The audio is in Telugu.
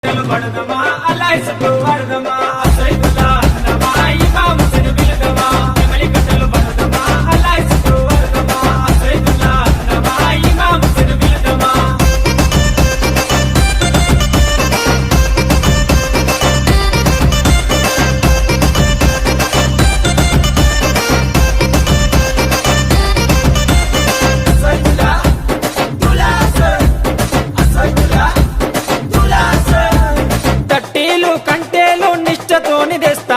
కట్టలు పడదమా అల్లాయిసకు వరదమా సైదుల్లా అన్నమా ఇమాము సను బిలదమా నెమలి కట్టలు పడదమా అల్లాయిసకు వరదమా సైదుల్లా అన్నమా ఇమాము సను బిలదమా తట్టీలు కంటేలు నిష్టతోని తెస్తా